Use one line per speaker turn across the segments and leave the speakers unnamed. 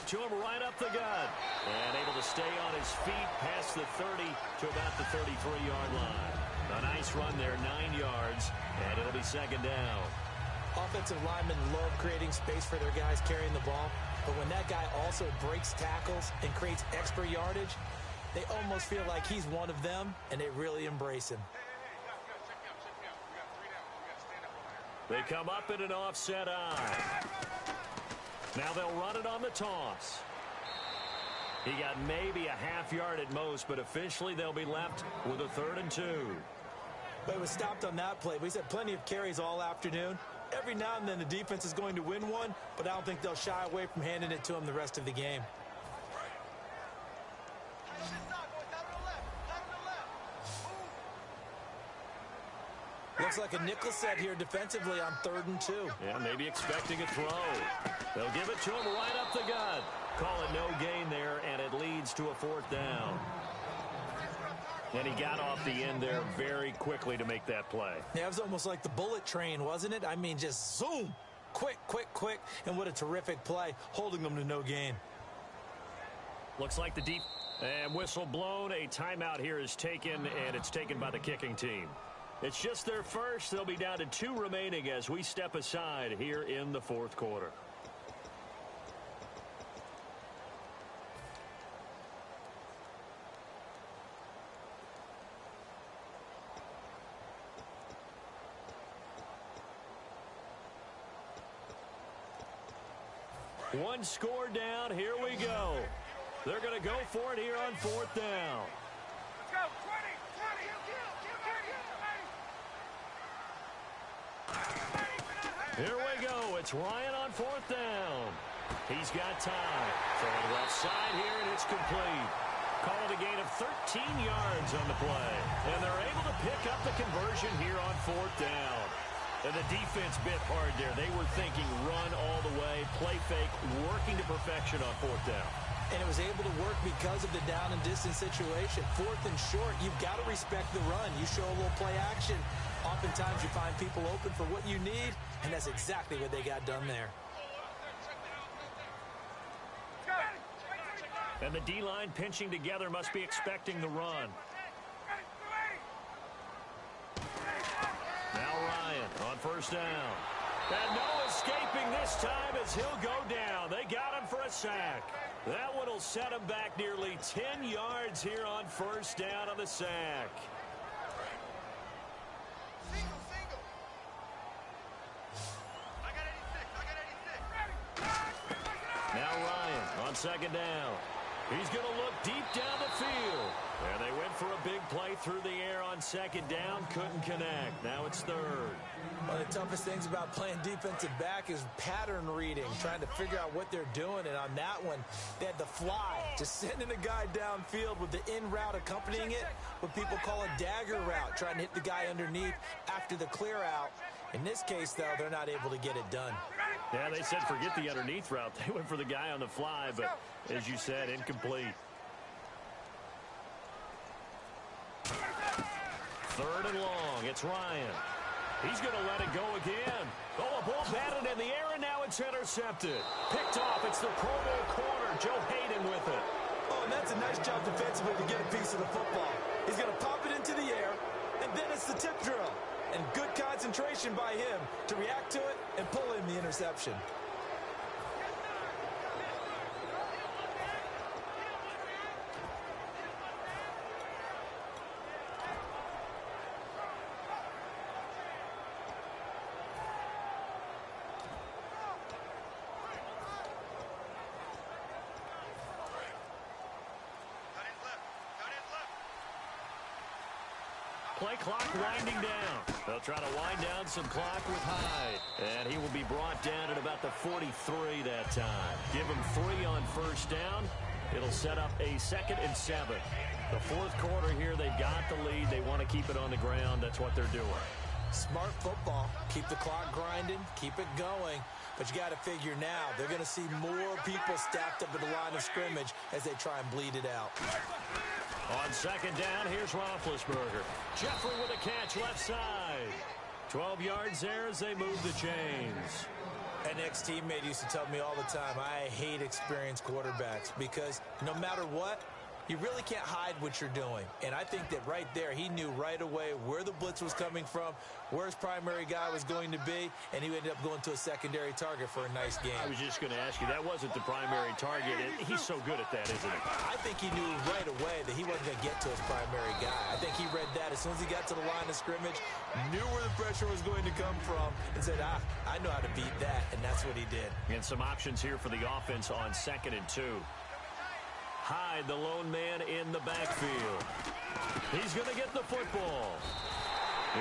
to him right up the gut. And able to stay on his feet past the 30 to about the 33-yard line. A nice run there, 9 yards, and it'll be second down.
Offensive linemen love creating space for their guys carrying the ball, but when that guy also breaks tackles and creates extra yardage, they almost feel like he's one of them, and they really embrace him.
They come up in an offset eye. Now they'll run it on the toss. He got maybe a half yard at most, but officially they'll be left with a 3rd and 2.
But it was stopped on that play. We said plenty of carries all afternoon. Every now and then the defense is going to win one, but I don't think they'll shy away from handing it to him the rest of the game. Looks like a nickel set here defensively on 3rd and 2.
Yeah, maybe expecting a throw. They'll give it to him right up the gut. Call it no gain there, and it leads to a 4th down. And he got off the end there very quickly to make that play.
Yeah, it was almost like the bullet train, wasn't it? I mean, just zoom. Quick, quick, quick. And what a terrific play, holding them to no gain.
Looks like the deep and whistle blown. A timeout here is taken, and it's taken by the kicking team. It's just their first. They'll be down to 2 remaining as we step aside here in the 4th quarter. One score down. Here we go. They're going to go for it here on 4th down.
Let's go. 20.
Here we go. It's Ryan on 4th down. He's got time. Throwing left side here, and it's complete. Call it a gain of 13 yards on the play. And they're able to pick up the conversion here on 4th down. And the defense bit hard there. They were thinking run all the way, play fake, working to perfection on 4th down.
And it was able to work because of the down and distance situation. 4th and short, you've got to respect the run. You show a little play action. Oftentimes you find people open for what you need, and that's exactly what they got done there.
And the D-line pinching together must be expecting the run. Now Ryan on 1st down. And no escaping this time as he'll go down. They got him for a sack. That one will set him back nearly 10 yards here on 1st down on the sack. Now Ryan on 2nd down. He's going to look deep down the field. And they went for a big play through the air on 2nd down. Couldn't connect. Now it's 3rd.
One of the toughest things about playing defensive back is pattern reading, trying to figure out what they're doing. And on that one, they had the fly, just sending a guy downfield with the in route accompanying it, what people call a dagger route, trying to hit the guy underneath after the clear out. In this case, though, they're not able to get it done.
Yeah, they said forget the underneath route. They went for the guy on the fly, but as you said, incomplete. 3rd and long. It's Ryan. He's going to let it go again. Oh, a ball batted in the air, and now it's intercepted. Picked off. It's the Pro Bowl corner, Joe Hayden, with it.
Oh, and that's a nice job defensively to get a piece of the football. He's going to pop it into the air, and then it's the tip drill. And good concentration by him to react to it and pull in the interception.
Play clock winding down. They'll try to wind down some clock with Hyde. And he will be brought down at about the 43 that time. Give him 3 on 1st down. It'll set up a 2nd and 7. The 4th quarter here, they've got the lead. They want to keep it on the ground. That's what they're doing.
Smart football. Keep the clock grinding. Keep it going. But you got to figure now, they're going to see more people stacked up at the line of scrimmage as they try and bleed it out.
On 2nd down, here's Roethlisberger. Jeffrey with a catch left side. 12 yards there as they move the chains.
An ex-teammate used to tell me all the time, I hate experienced quarterbacks because no matter what, you really can't hide what you're doing. And I think that right there, he knew right away where the blitz was coming from, where his primary guy was going to be, and he ended up going to a secondary target for a nice game.
I was just going to ask you, that wasn't the primary target. He's so good at that, isn't he?
I think he knew right away that he wasn't going to get to his primary guy. I think he read that as soon as he got to the line of scrimmage, knew where the pressure was going to come from, and said, I know how to beat that, and that's what he did.
And some options here for the offense on 2nd and 2. Hyde, the lone man in the backfield. He's going to get the football.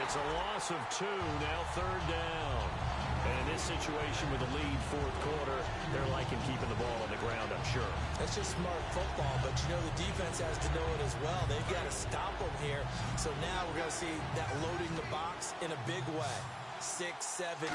It's a loss of 2, now 3rd down. And in this situation with the lead 4th quarter, they're liking keeping the ball on the ground, I'm sure.
That's just smart football, but you know the defense has to know it as well. They've got to stop them here. So now we're going to see that loading the box in a big way. 6, 7, 8,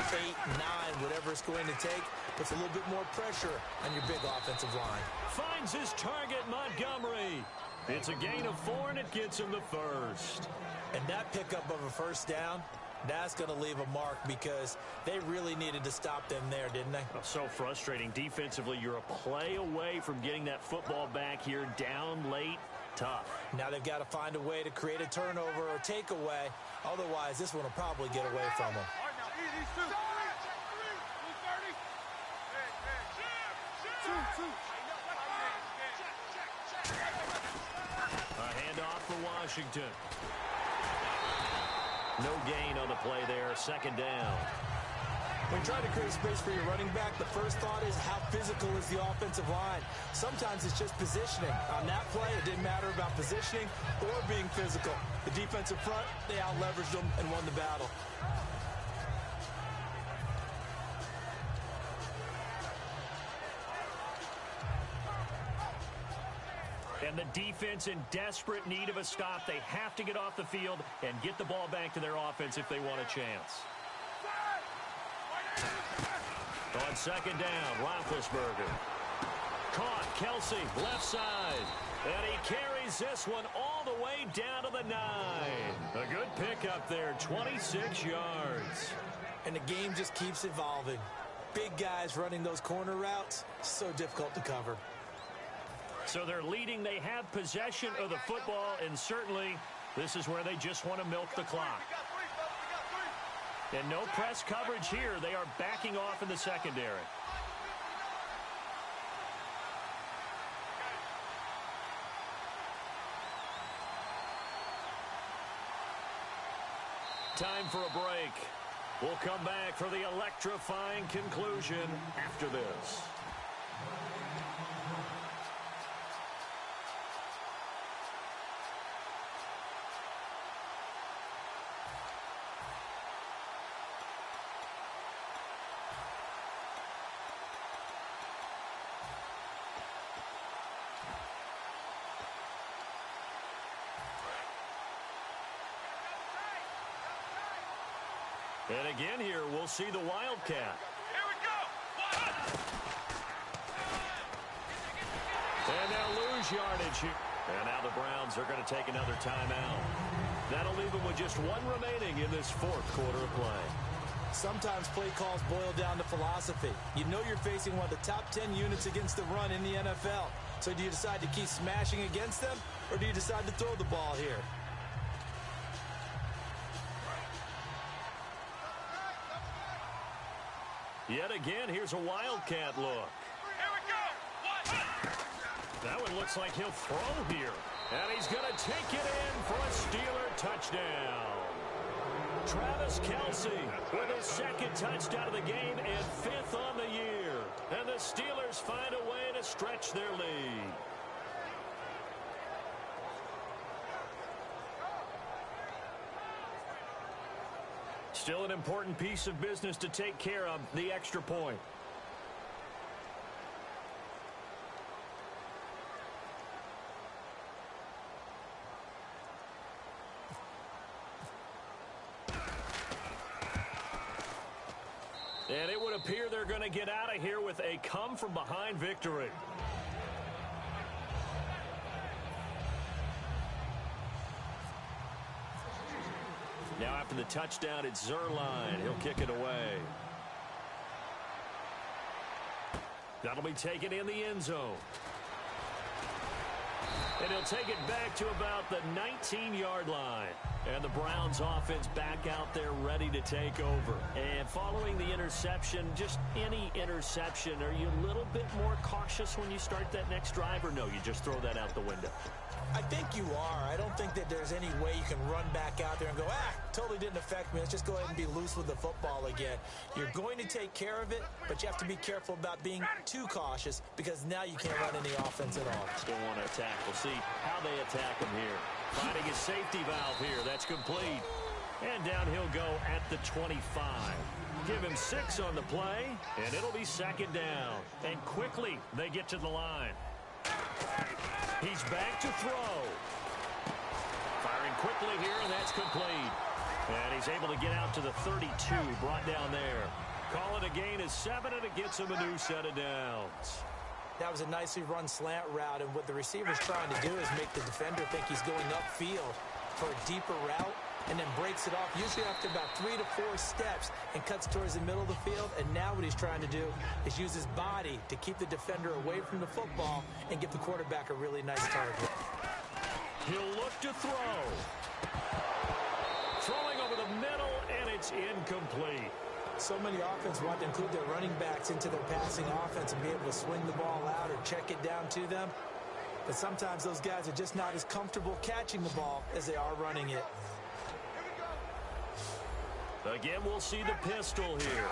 9, whatever it's going to take, puts a little bit more pressure on your big offensive line.
Finds his target, Montgomery. It's a gain of 4, and it gets him the first.
And that pickup of a first down, that's going to leave a mark because they really needed to stop them there, didn't they?
Oh, so frustrating. Defensively, you're a play away from getting that football back here, down late. Tough.
Now they've got to find a way to create a turnover or takeaway. Otherwise, this one will probably get away from them.
A handoff for Washington. No gain on the play there. 2nd down.
When trying to create space for your running back, the first thought is how physical is the offensive line. Sometimes it's just positioning. On that play, it didn't matter about positioning or being physical. The defensive front, they out-leveraged them and won the battle.
And the defense in desperate need of a stop. They have to get off the field and get the ball back to their offense if they want a chance. On 2nd down, Roethlisberger. Caught, Kelsey, left side. And he carries this one all the way down to the 9. A good pickup there, 26 yards.
And the game just keeps evolving. Big guys running those corner routes, so difficult to cover.
So they're leading. They have possession of the football, and certainly this is where they just want to milk the clock. And no press coverage here. They are backing off in the secondary. Time for a break. We'll come back for the electrifying conclusion after this. And again here, we'll see the Wildcat.
Here we go.
And they'll lose yardage here. And now the Browns are going to take another timeout. That'll leave them with just 1 remaining in this 4th quarter of play.
Sometimes play calls boil down to philosophy. You know you're facing one of the top 10 units against the run in the NFL. So do you decide to keep smashing against them, or do you decide to throw the ball here?
Yet again, here's a Wildcat look.
Here we go.
That one looks like he'll throw here. And he's going to take it in for a Steeler touchdown. Travis Kelsey with his 2nd touchdown of the game and 5th on the year. And the Steelers find a way to stretch their lead. Still an important piece of business to take care of, the extra point. And it would appear they're going to get out of here with a come-from-behind victory. Now after the touchdown, it's Zerline. He'll kick it away. That'll be taken in the end zone. And he'll take it back to about the 19-yard line. And the Browns offense back out there ready to take over. And following the interception, just any interception, are you a little bit more cautious when you start that next drive, or no, you just throw that out the window?
I think you are. I don't think that there's any way you can run back out there and go, totally didn't affect me. Let's just go ahead and be loose with the football again. You're going to take care of it, but you have to be careful about being too cautious because now you can't run any offense at all.
Still want to attack. We'll see how they attack him here. Finding his safety valve here. That's complete. And down he'll go at the 25. Give him 6 on the play, and it'll be second down. And quickly they get to the line. He's back to throw. Firing quickly here, and that's complete. And he's able to get out to the 32, brought down there. Call it a gain of 7, and it gets him a new set of downs.
That was a nicely run slant route, and what the receiver's trying to do is make the defender think he's going upfield for a deeper route, and then breaks it off, usually after about 3 to 4 steps, and cuts towards the middle of the field. And now what he's trying to do is use his body to keep the defender away from the football and give the quarterback a really nice target.
He'll look to throw. Throwing over the middle, and it's incomplete.
So many offenses want to include their running backs into their passing offense and be able to swing the ball out or check it down to them. But sometimes those guys are just not as comfortable catching the ball as they are running it.
Again, we'll see the pistol here.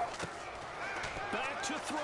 Back to throw.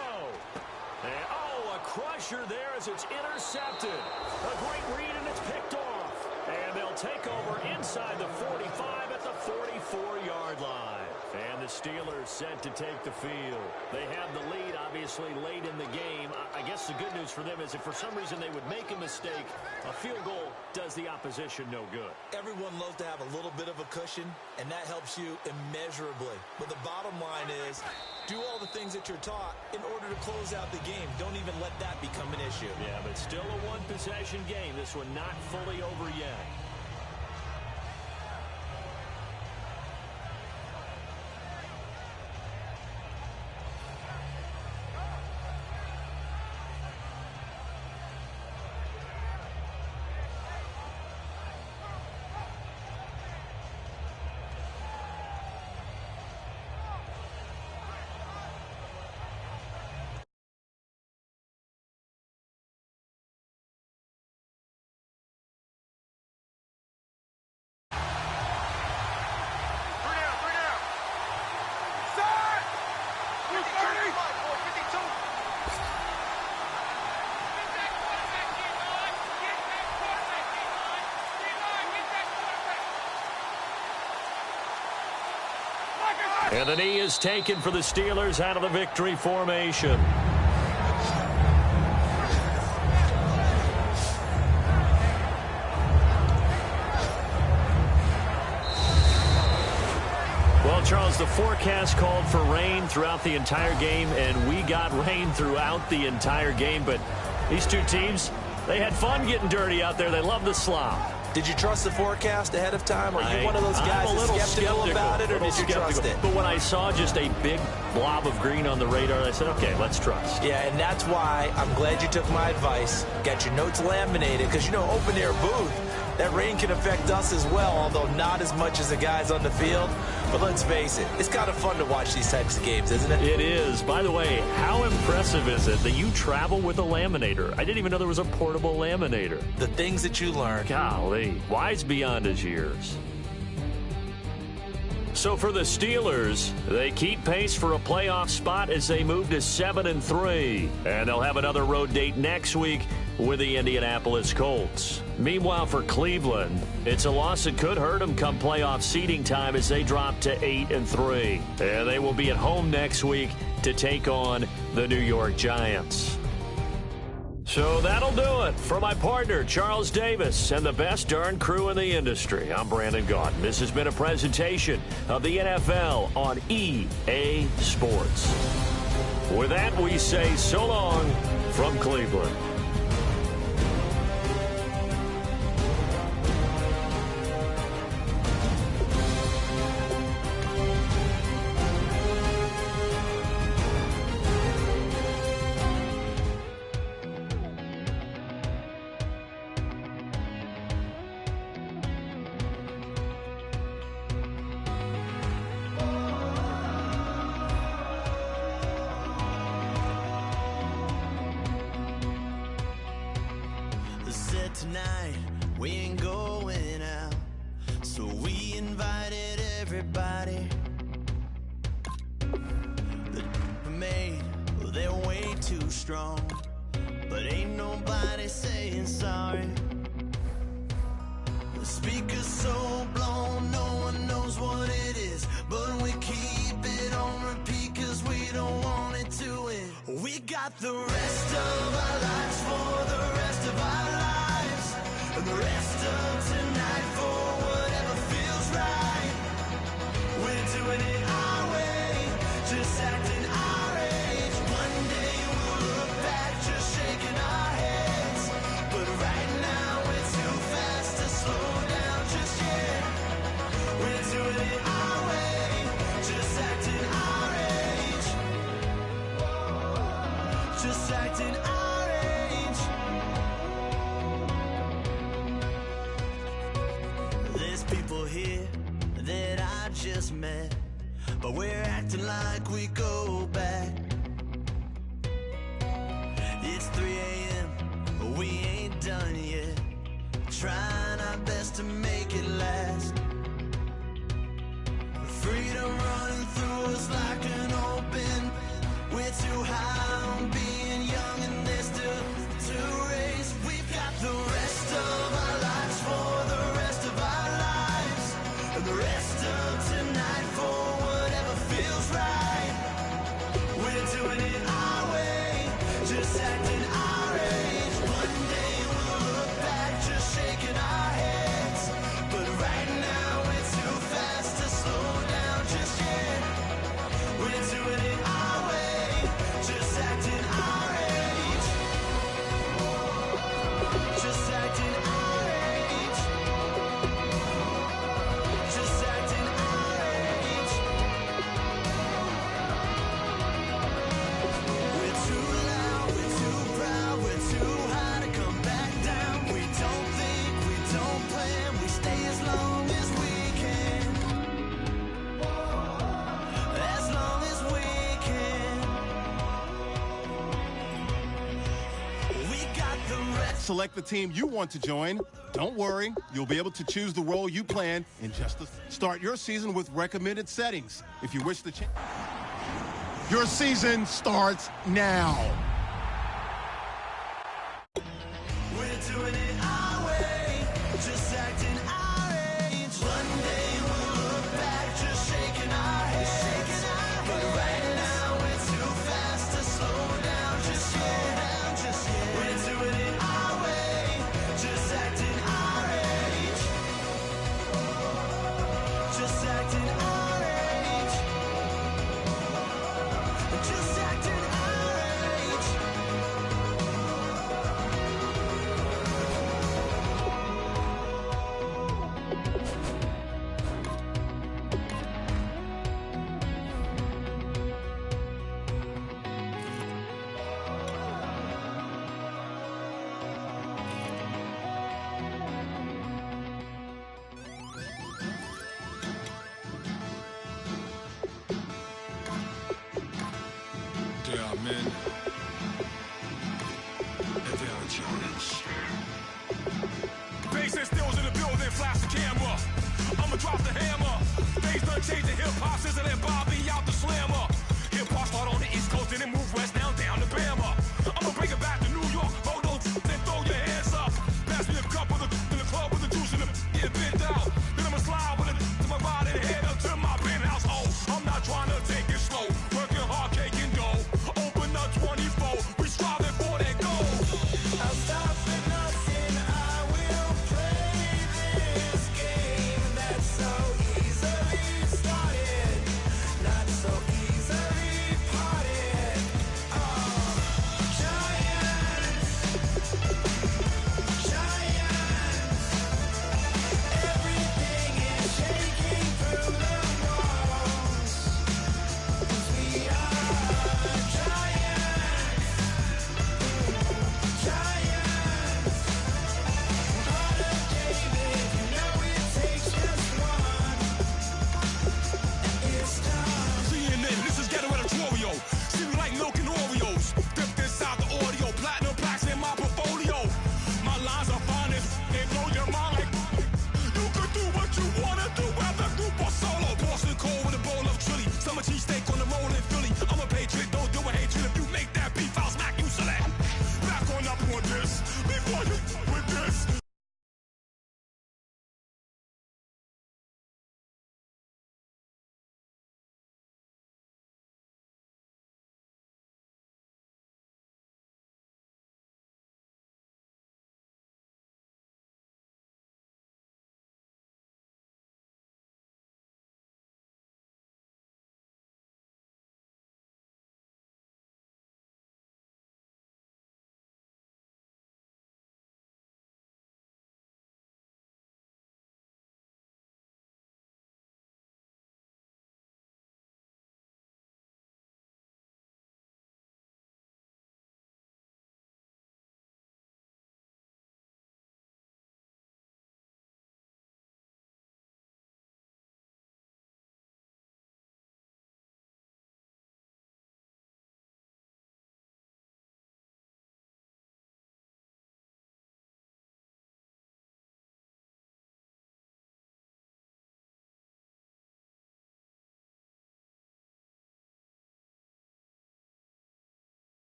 And, a crusher there as it's intercepted. A great read, and it's picked off. And they'll take over inside the 45 at the 44-yard line. And the Steelers set to take the field. They have the lead, obviously, late in the game. I guess the good news for them is if for some reason they would make a mistake, a field goal does the opposition no good.
Everyone loves to have a little bit of a cushion, and that helps you immeasurably. But the bottom line is, do all the things that you're taught in order to close out the game. Don't even let that become an issue.
Yeah, but still a one-possession game. This one not fully over yet. And the knee is taken for the Steelers out of the victory formation. Well, Charles, the forecast called for rain throughout the entire game, and we got rain throughout the entire game. But these two teams, they had fun getting dirty out there. They love the slop.
Did you trust the forecast ahead of time? Are you one of those guys that's skeptical about it, or did you trust it?
But when I saw just a big blob of green on the radar, I said, okay, let's trust.
Yeah, and that's why I'm glad you took my advice. Got your notes laminated, because, you know, open-air booth, that rain can affect us as well, although not as much as the guys on the field. But let's face it, it's kind of fun to watch these types of games, isn't it?
It is. By the way, how impressive is it that you travel with a laminator? I didn't even know there was a portable laminator.
The things that you learn.
Golly, wise beyond his years. So for the Steelers, they keep pace for a playoff spot as they move to 7-3. And they'll have another road date next week with the Indianapolis Colts. Meanwhile, for Cleveland, it's a loss that could hurt them come playoff seeding time as they drop to 8-3. And they will be at home next week to take on the New York Giants. So that'll do it. For my partner, Charles Davis, and the best darn crew in the industry, I'm Brandon Gaudin. This has been a presentation of the NFL on EA Sports. With that, we say so long from Cleveland.
But tonight, we ain't going out. So we invited everybody. The made, well, they're way too strong. But ain't nobody saying sorry. The speaker's so blown, no one knows what it is. But we keep it on repeat cause we don't want it to end. We got the rest of our lives for the rest of our lives. And the rest of tonight for whatever feels right. We're doing it our way, just acting our age. One day we'll look back just shaking our heads. But right now we're too fast to slow down just yet. We're doing it our way, just acting our age. Just acting our age. There's people here that I just met, but we're acting like we go back. It's 3 a.m., but we ain't done yet. Trying our best to make it last. Freedom running through us like an open. We're too high on being young and there's still to race. We've got the rest of our lives for the rest of our lives. And the rest of tonight for whatever feels right. We're doing it our way, just acting our age. One day we'll look back just shaking our heads. But right now we're too fast to slow down just yet. We're doing it our way, just acting our age. Just acting our age. Just acting our age. We're too loud, we're too proud, we're too high to come back down. We don't think, we don't plan, we stay as long as we can. As long as we can. We got the rest.
Select the team you want to join. Don't worry, you'll be able to choose the role you plan in just a... Start your season with recommended settings. If you wish to change... Your season starts now.
We're doing it our way, just acting our age. One day we'll look back, just shaking our heads. But right now we're too fast to slow down just yet. We're doing it our way, just acting our age. Just acting our age. Just acting our age.
Yeah, man. Challenge. Bass and stills in the building, flash the camera. I'ma drop the hammer. Things done changing, hip hop sizzling, Bobby out the slammer. Hip hop start on the East Coast and it